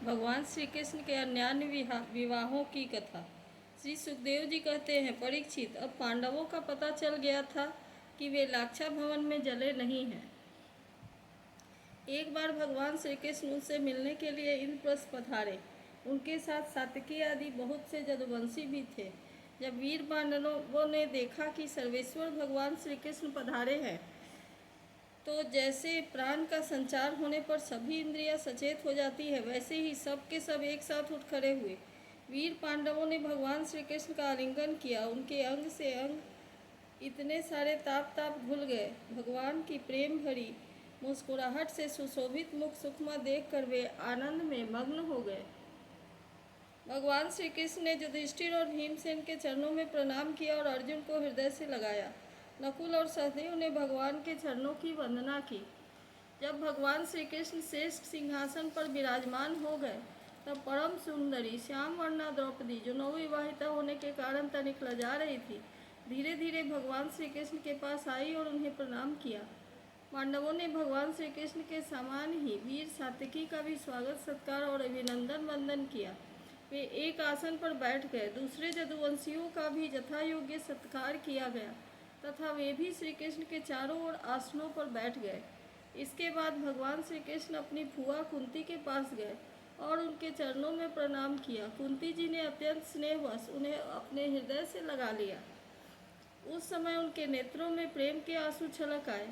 भगवान श्री कृष्ण के अन्यान्य विवाहों की कथा। श्री सुखदेव जी कहते हैं, परीक्षित, अब पांडवों का पता चल गया था कि वे लाक्षा भवन में जले नहीं हैं। एक बार भगवान श्री कृष्ण उनसे मिलने के लिए इंद्रप्रस्थ पधारे। उनके साथ सात्विकी आदि बहुत से जदुवंशी भी थे। जब वीर पांडवों ने देखा कि सर्वेश्वर भगवान श्री कृष्ण पधारे हैं, तो जैसे प्राण का संचार होने पर सभी इंद्रियां सचेत हो जाती है, वैसे ही सब के सब एक साथ उठ खड़े हुए। वीर पांडवों ने भगवान श्री कृष्ण का आलिंगन किया। उनके अंग से अंग इतने सारे ताप घुल गए। भगवान की प्रेम भरी मुस्कुराहट से सुशोभित मुख सुखमा देखकर वे आनंद में मग्न हो गए। भगवान श्री कृष्ण ने युधिष्ठिर और भीमसेन के चरणों में प्रणाम किया और अर्जुन को हृदय से लगाया। नकुल और सहदेव ने भगवान के चरणों की वंदना की। जब भगवान श्री कृष्ण श्रेष्ठ सिंहासन पर विराजमान हो गए, तब परम सुंदरी श्याम वर्णा द्रौपदी, जो नवविवाहिता होने के कारण तनिक लजा रही थी, धीरे धीरे भगवान श्री कृष्ण के पास आई और उन्हें प्रणाम किया। पांडवों ने भगवान श्री कृष्ण के समान ही वीर सात्विकी का भी स्वागत सत्कार और अभिनंदन वंदन किया। वे एक आसन पर बैठ गए। दूसरे जदुवंशियों का भी यथा योग्य सत्कार किया गया तथा वे भी श्री कृष्ण के चारों ओर आसनों पर बैठ गए। इसके बाद भगवान श्री कृष्ण अपनी फुआ कुंती के पास गए और उनके चरणों में प्रणाम किया। कुंती जी ने अत्यंत स्नेहवश उन्हें अपने हृदय से लगा लिया। उस समय उनके नेत्रों में प्रेम के आंसू छलक आए।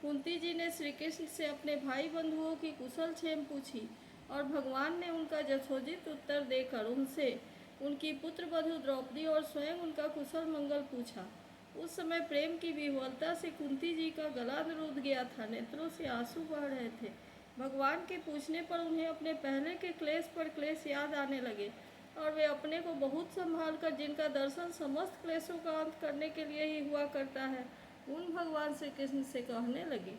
कुंती जी ने श्री कृष्ण से अपने भाई बंधुओं की कुशल क्षेम पूछी और भगवान ने उनका यथोचित उत्तर देकर उनसे उनकी पुत्र वधू द्रौपदी और स्वयं उनका कुशल मंगल पूछा। उस समय प्रेम की विह्वलता से कुंती जी का गला रुंध गया था, नेत्रों से आंसू बह रहे थे। भगवान के पूछने पर उन्हें अपने पहले के क्लेश पर क्लेश याद आने लगे और वे अपने को बहुत संभाल कर, जिनका दर्शन समस्त क्लेशों का अंत करने के लिए ही हुआ करता है, उन भगवान श्री कृष्ण से कहने लगी,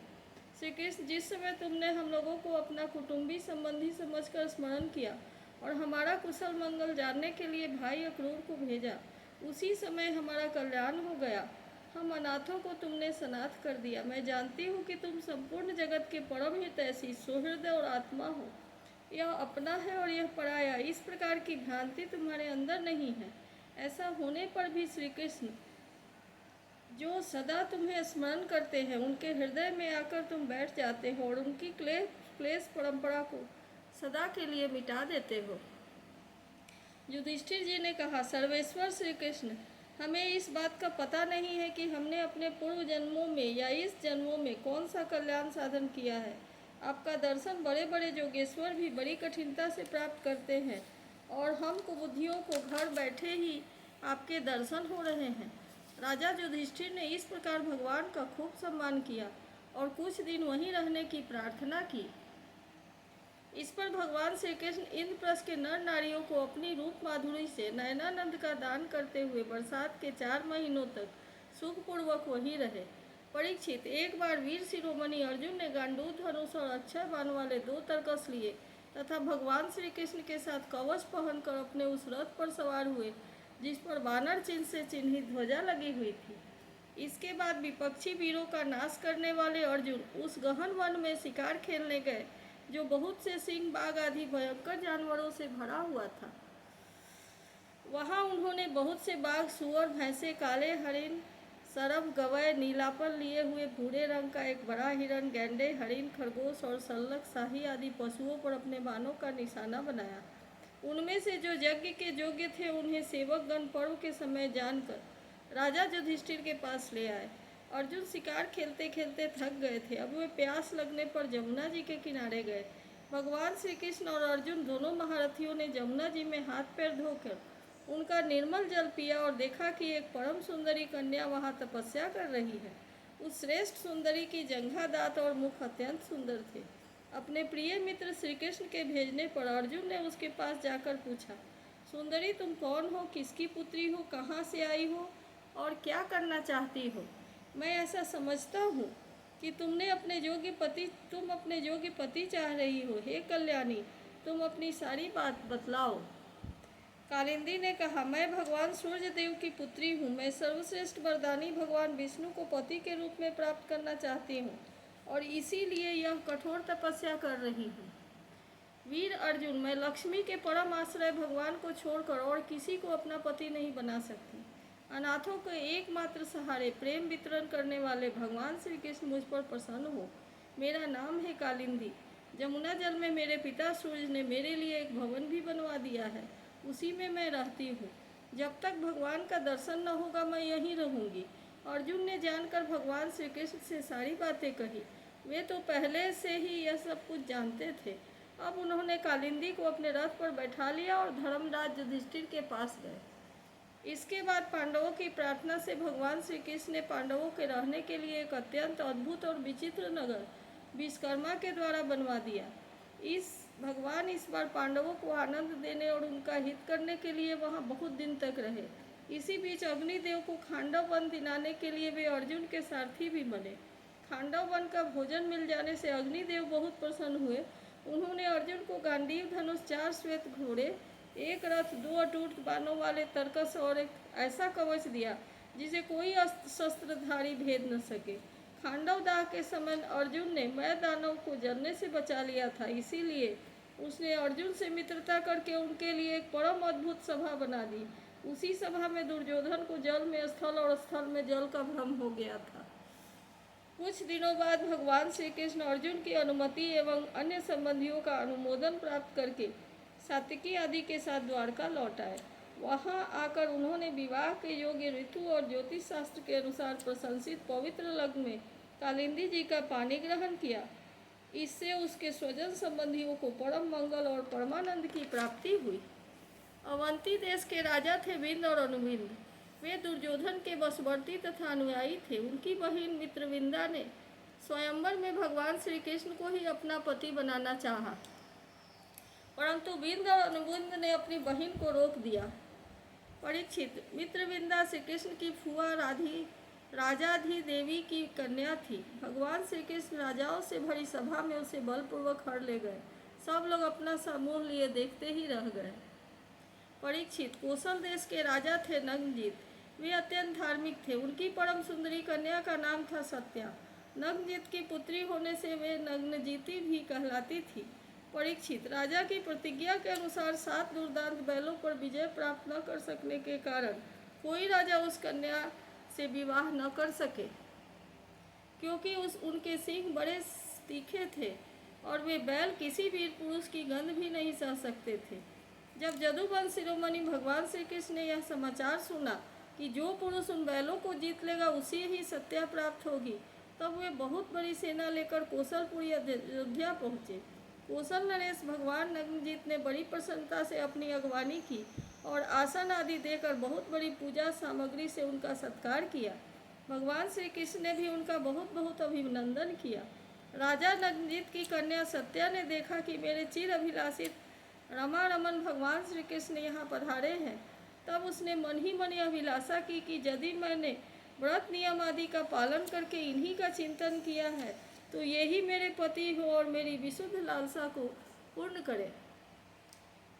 श्री कृष्ण, जिस समय तुमने हम लोगों को अपना कुटुंबी संबंधी समझकर स्मरण किया और हमारा कुशल मंगल जानने के लिए भाई अक्रूर को भेजा, उसी समय हमारा कल्याण हो गया। हम अनाथों को तुमने सनाथ कर दिया। मैं जानती हूँ कि तुम संपूर्ण जगत के परम हितैषी, सुहृदय और आत्मा हो। यह अपना है और यह पराया, इस प्रकार की भ्रांति तुम्हारे अंदर नहीं है। ऐसा होने पर भी श्री कृष्ण, जो सदा तुम्हें स्मरण करते हैं, उनके हृदय में आकर तुम बैठ जाते हो और उनकी क्लेश परंपरा को सदा के लिए मिटा देते हो। युधिष्ठिर जी ने कहा, सर्वेश्वर श्री कृष्ण, हमें इस बात का पता नहीं है कि हमने अपने पूर्व जन्मों में या इस जन्मों में कौन सा कल्याण साधन किया है। आपका दर्शन बड़े बड़े योगेश्वर भी बड़ी कठिनता से प्राप्त करते हैं और हम कुबुद्धियों को घर बैठे ही आपके दर्शन हो रहे हैं। राजा युधिष्ठिर ने इस प्रकार भगवान का खूब सम्मान किया और कुछ दिन वहीं रहने की प्रार्थना की। इस पर भगवान श्री कृष्ण इंद्रप्रस्थ के नर नारियों को अपनी रूप माधुरी से नयनानंद का दान करते हुए बरसात के 4 महीनों तक सुखपूर्वक वहीं रहे। परीक्षित, एक बार वीर शिरोमणि अर्जुन ने गांडूव धनुष और अक्षय बाण वाले 2 तरकस लिए तथा भगवान श्री कृष्ण के साथ कवच पहनकर अपने उस रथ पर सवार हुए जिस पर वानर चिन्ह से चिन्हित ध्वजा लगी हुई थी। इसके बाद विपक्षी वीरों का नाश करने वाले अर्जुन उस गहन वन में शिकार खेलने गए, जो बहुत से सिंह, बाघ आदि भयंकर जानवरों से भरा हुआ था। वहां उन्होंने बहुत से बाघ, सुअर, भैंसे, काले हरिण, सरभ, गवय, नीलापन लिए हुए भूरे रंग का एक बड़ा हिरण, गैंडे, हरिण, खरगोश और सल्लक, शाही आदि पशुओं पर अपने बाणों का निशाना बनाया। उनमें से जो यज्ञ के योग्य थे, उन्हें सेवकगण पर्व के समय जानकर राजा युधिष्ठिर के पास ले आए। अर्जुन शिकार खेलते खेलते थक गए थे। अब वे प्यास लगने पर जमुना जी के किनारे गए। भगवान श्री कृष्ण और अर्जुन दोनों महारथियों ने जमुना जी में हाथ पैर धोकर उनका निर्मल जल पिया और देखा कि एक परम सुंदरी कन्या वहां तपस्या कर रही है। उस श्रेष्ठ सुंदरी की जंघा, दांत और मुख अत्यंत सुंदर थे। अपने प्रिय मित्र श्री कृष्ण के भेजने पर अर्जुन ने उसके पास जाकर पूछा, सुंदरी, तुम कौन हो, किसकी पुत्री हो, कहाँ से आई हो और क्या करना चाहती हो? मैं ऐसा समझता हूँ कि तुम अपने योग्य पति चाह रही हो। हे कल्याणी, तुम अपनी सारी बात बतलाओ। कालिंदी ने कहा, मैं भगवान सूर्य देव की पुत्री हूँ। मैं सर्वश्रेष्ठ वरदानी भगवान विष्णु को पति के रूप में प्राप्त करना चाहती हूँ और इसीलिए यह कठोर तपस्या कर रही हूँ। वीर अर्जुन, मैं लक्ष्मी के परम आश्रय भगवान को छोड़कर और किसी को अपना पति नहीं बना सकती। अनाथों के एकमात्र सहारे प्रेम वितरण करने वाले भगवान श्री कृष्ण मुझ पर प्रसन्न हो। मेरा नाम है कालिंदी। जमुना जल में मेरे पिता सूर्य ने मेरे लिए एक भवन भी बनवा दिया है, उसी में मैं रहती हूँ। जब तक भगवान का दर्शन न होगा मैं यहीं रहूँगी। अर्जुन ने जानकर भगवान श्री कृष्ण से सारी बातें कही। वे तो पहले से ही यह सब कुछ जानते थे। अब उन्होंने कालिंदी को अपने रथ पर बैठा लिया और धर्मराज युधिष्ठिर के पास गए। इसके बाद पांडवों की प्रार्थना से भगवान श्री कृष्ण ने पांडवों के रहने के लिए एक अत्यंत अद्भुत और विचित्र नगर विश्वकर्मा के द्वारा बनवा दिया। भगवान इस बार पांडवों को आनंद देने और उनका हित करने के लिए वहां बहुत दिन तक रहे। इसी बीच अग्निदेव को खांडव वन दिलाने के लिए वे अर्जुन के सारथी भी बने। खांडव वन का भोजन मिल जाने से अग्निदेव बहुत प्रसन्न हुए। उन्होंने अर्जुन को गांडीव धनुष, 4 श्वेत घोड़े, एक रथ, 2 अटूट बाणों वाले तरकस और एक ऐसा कवच दिया जिसे कोई शस्त्रधारी भेद न सके। खांडव दाह के समय अर्जुन ने मैं दानव को जलने से बचा लिया था, इसीलिए उसने अर्जुन से मित्रता करके उनके लिए एक परम अद्भुत सभा बना दी। उसी सभा में दुर्योधन को जल में स्थल और स्थल में जल का भ्रम हो गया था। कुछ दिनों बाद भगवान श्री कृष्ण अर्जुन की अनुमति एवं अन्य संबंधियों का अनुमोदन प्राप्त करके सात्विकी आदि के साथ द्वारका लौट आए। वहां आकर उन्होंने विवाह के योग्य ऋतु और ज्योतिष शास्त्र के अनुसार प्रशंसित पवित्र लग्न में कालिंदी जी का पानी ग्रहण किया। इससे उसके स्वजन संबंधियों को परम मंगल और परमानंद की प्राप्ति हुई। अवंती देश के राजा थे विंद और अनुविंद। वे दुर्योधन के वशवर्ती तथा अनुयायी थे। उनकी बहन मित्रविंदा ने स्वयंवर में भगवान श्री कृष्ण को ही अपना पति बनाना चाहा, परंतु विंद और अनुविंद ने अपनी बहन को रोक दिया। परीक्षित, मित्रविंदा श्री कृष्ण की फुआ राजाधिदेवी की कन्या थी। भगवान श्री कृष्ण राजाओं से भरी सभा में उसे बलपूर्वक हर ले गए। सब लोग अपना समूह लिए देखते ही रह गए। परीक्षित, कौशल देश के राजा थे नग्नजित। वे अत्यंत धार्मिक थे। उनकी परम सुंदरी कन्या का नाम था सत्या। नग्नजित की पुत्री होने से वे नग्नजिती भी कहलाती थी। परीक्षित, राजा की प्रतिज्ञा के अनुसार 7 दुर्दांत बैलों पर विजय प्राप्त न कर सकने के कारण कोई राजा उस कन्या से विवाह न कर सके, क्योंकि उनके सिंह बड़े तीखे थे और वे बैल किसी वीर पुरुष की गंध भी नहीं सह सकते थे। जब जदुवंश शिरोमणि भगवान श्री कृष्ण ने यह समाचार सुना कि जो पुरुष उन बैलों को जीत लेगा उसे ही सत्या प्राप्त होगी, तब वे बहुत बड़ी सेना लेकर कौशलपुरी अयोध्या पहुँचे। कौशल नरेश भगवान नग्नजित ने बड़ी प्रसन्नता से अपनी अगवानी की और आसन आदि देकर बहुत बड़ी पूजा सामग्री से उनका सत्कार किया। भगवान श्री कृष्ण ने भी उनका बहुत बहुत अभिनंदन किया। राजा नग्नजित की कन्या सत्या ने देखा कि मेरे चिर अभिलाषित रमा रमन भगवान श्री कृष्ण यहाँ पधारे हैं। तब उसने मन ही मन अभिलाषा की कि यदि मैंने व्रत नियम आदि का पालन करके इन्हीं का चिंतन किया है तो यही मेरे पति हो और मेरी विशुद्ध लालसा को पूर्ण करे।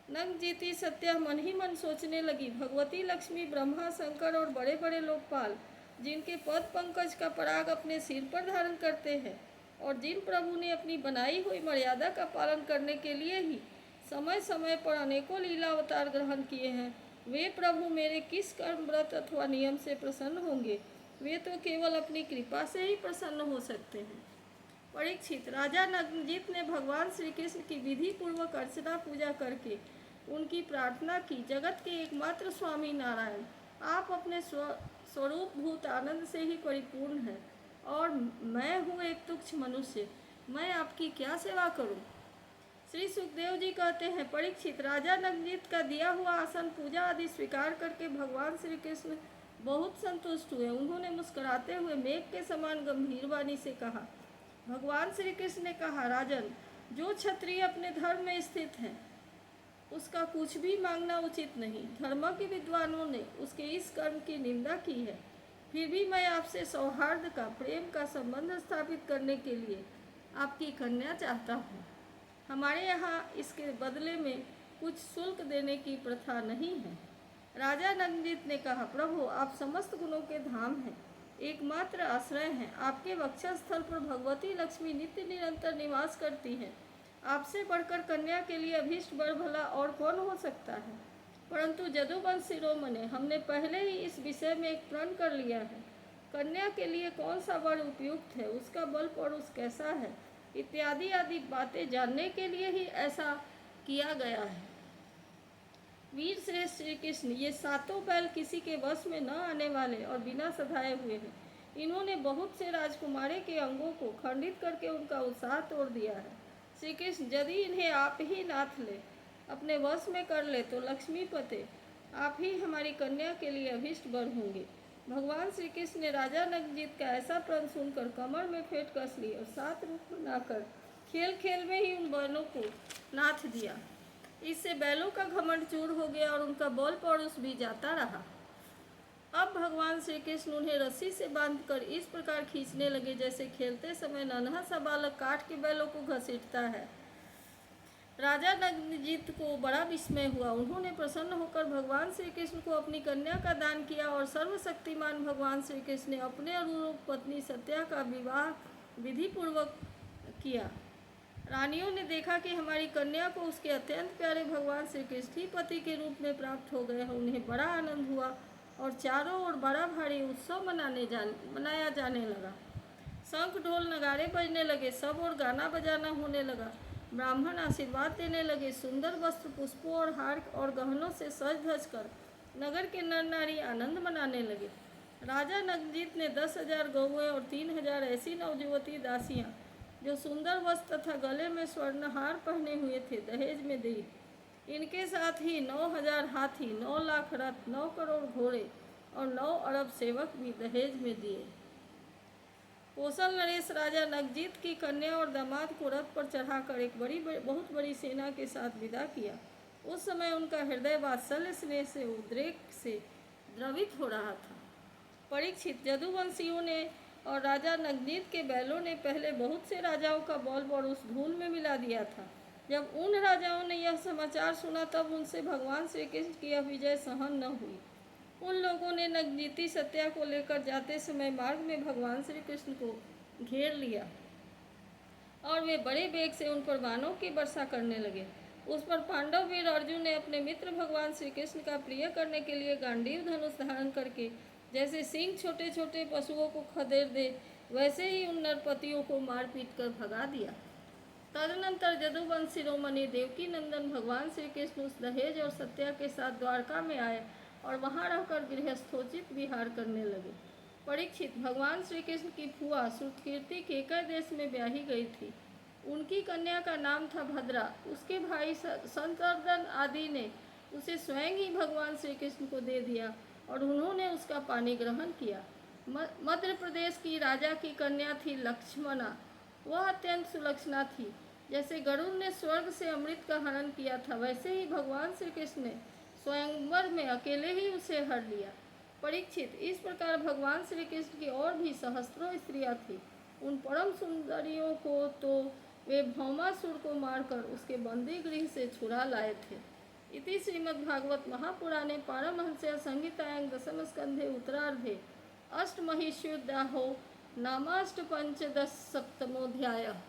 नग्नजिती सत्या मन ही मन सोचने लगी, भगवती लक्ष्मी, ब्रह्मा, शंकर और बड़े बड़े लोकपाल जिनके पद पंकज का पराग अपने सिर पर धारण करते हैं और जिन प्रभु ने अपनी बनाई हुई मर्यादा का पालन करने के लिए ही समय समय पर अनेकों लीला अवतार ग्रहण किए हैं, वे प्रभु मेरे किस कर्म, व्रत अथवा नियम से प्रसन्न होंगे? वे तो केवल अपनी कृपा से ही प्रसन्न हो सकते हैं। परीक्षित, राजा नग्नजित ने भगवान श्री कृष्ण की विधि पूर्वक अर्चना पूजा करके उनकी प्रार्थना की। जगत के एकमात्र स्वामी नारायण, आप अपने स्वरूप भूत आनंद से ही परिपूर्ण हैं और मैं हूँ एक तुच्छ मनुष्य, मैं आपकी क्या सेवा करूँ? श्री सुखदेव जी कहते हैं, परीक्षित, राजा नग्नजित का दिया हुआ आसन पूजा आदि स्वीकार करके भगवान श्री कृष्ण बहुत संतुष्ट हुए। उन्होंने मुस्कुराते हुए मेघ के समान गंभीर वाणी से कहा। भगवान श्री कृष्ण ने कहा, राजन, जो क्षत्रिय अपने धर्म में स्थित है उसका कुछ भी मांगना उचित नहीं। धर्म के विद्वानों ने उसके इस कर्म की निंदा की है। फिर भी मैं आपसे सौहार्द का, प्रेम का संबंध स्थापित करने के लिए आपकी कन्या चाहता हूँ। हमारे यहाँ इसके बदले में कुछ शुल्क देने की प्रथा नहीं है। राजा नग्नजित ने कहा, प्रभु, आप समस्त गुणों के धाम हैं, एकमात्र आश्रय हैं। आपके वक्षस्थल पर भगवती लक्ष्मी नित्य निरंतर निवास करती हैं। आपसे बढ़कर कन्या के लिए अभीष्ट वर भला और कौन हो सकता है। परंतु जदुवंश शिरोमणि, हमने पहले ही इस विषय में एक प्रण कर लिया है। कन्या के लिए कौन सा वर उपयुक्त है, उसका बल पड़ोस कैसा है, इत्यादि आदि बातें जानने के लिए ही ऐसा किया गया है। वीर श्रेष्ठ श्री कृष्ण, ये सातों बैल किसी के वश में न आने वाले और बिना सधाए हुए हैं। इन्होंने बहुत से राजकुमारे के अंगों को खंडित करके उनका उत्साह तोड़ दिया है। श्री कृष्ण, यदि इन्हें आप ही नाथ ले, अपने वश में कर ले, तो लक्ष्मीपते आप ही हमारी कन्या के लिए अभीष्ट वर होंगे। भगवान श्री कृष्ण ने राजा नगजीत का ऐसा प्रण सुनकर कमर में फेंट कस ली और 7 रूप बनाकर खेल खेल में ही उन बैलों को नाथ दिया। इससे बैलों का घमंड चूर हो गया और उनका बल पड़ोस भी जाता रहा। अब भगवान श्री कृष्ण उन्हें रस्सी से बांधकर इस प्रकार खींचने लगे जैसे खेलते समय नन्हा सा बालक काठ के बैलों को घसीटता है। राजा नगजीत को बड़ा विस्मय हुआ। उन्होंने प्रसन्न होकर भगवान श्री कृष्ण को अपनी कन्या का दान किया और सर्वशक्तिमान भगवान श्री कृष्ण ने अपने अनुरूप पत्नी सत्या का विवाह विधि पूर्वक किया। रानियों ने देखा कि हमारी कन्या को उसके अत्यंत प्यारे भगवान श्री कृष्ण ही पति के रूप में प्राप्त हो गए हैं। उन्हें बड़ा आनंद हुआ और चारों ओर बड़ा भारी उत्सव मनाया जाने लगा। शंख ढोल नगाड़े बजने लगे, सब और गाना बजाना होने लगा। ब्राह्मण आशीर्वाद देने लगे। सुंदर वस्त्र, पुष्पों और हार और गहनों से सज धज कर नगर के नर नारी आनंद मनाने लगे। राजा नगजीत ने 10,000 गौएं और 3,000 ऐसी नवजुवती दासियां जो सुंदर वस्त्र तथा गले में स्वर्णहार पहने हुए थे, दहेज में दी। इनके साथ ही 9,000 हाथी, 9 लाख रथ, 9 करोड़ घोड़े और 9 अरब सेवक भी दहेज में दिए। कौशल नरेश राजा नगजीत की कन्या और दामाद को रथ पर चढ़ाकर एक बहुत बड़ी सेना के साथ विदा किया। उस समय उनका हृदय वात्सल्य स्नेह से उद्रेक से द्रवित हो रहा था। परीक्षित, जदुवंशियों ने और राजा नगजीत के बैलों ने पहले बहुत से राजाओं का बल पड़ोस धूल में मिला दिया था। जब उन राजाओं ने यह समाचार सुना तब उनसे भगवान श्री कृष्ण की यह विजय सहन न हुई। उन लोगों ने नगजीती सत्या को लेकर जाते समय मार्ग में भगवान श्री कृष्ण को घेर लिया और वे बड़े वेग से उन पर बाणों की वर्षा करने लगे। उस पर पांडव वीर अर्जुन ने अपने मित्र भगवान श्री कृष्ण का प्रिय करने के लिए गांडीव धनुष धारण करके जैसे सिंह छोटे छोटे पशुओं को खदेड़ दे, वैसे ही उन नरपतियों को मार पीट कर भगा दिया। तदनंतर जदुवंश शिरोमणि देवकी नंदन भगवान श्री कृष्ण उस दहेज और सत्या के साथ द्वारका में आए और वहां रहकर गृहस्थोचित विहार करने लगे। परीक्षित, भगवान श्री कृष्ण की फुआ श्रुतकीर्ति केकय देश में ब्याही गई थी। उनकी कन्या का नाम था भद्रा। उसके भाई संतर्दन आदि ने उसे स्वयं ही भगवान श्री कृष्ण को दे दिया और उन्होंने उसका पानी ग्रहण किया। मध्य प्रदेश की राजा की कन्या थी लक्ष्मणा। वह अत्यंत सुलक्षणा थी। जैसे गरुड़ ने स्वर्ग से अमृत का हरण किया था, वैसे ही भगवान श्री कृष्ण ने स्वयंवर में अकेले ही उसे हर लिया। परीक्षित, इस प्रकार भगवान श्री कृष्ण की और भी सहस्त्रों स्त्रियां थीं। उन परम सुंदरियों को तो वे भौमासुर को मारकर उसके बंदी गृह से छुड़ा लाए थे। इति श्रीमद्भागवत महापुराणे पारमहंस्या संहितायां दशम स्कंधे उत्तरार्धे अष्टमहिष्युदाहो नामाष्टपंचदश सप्तमोऽध्यायः।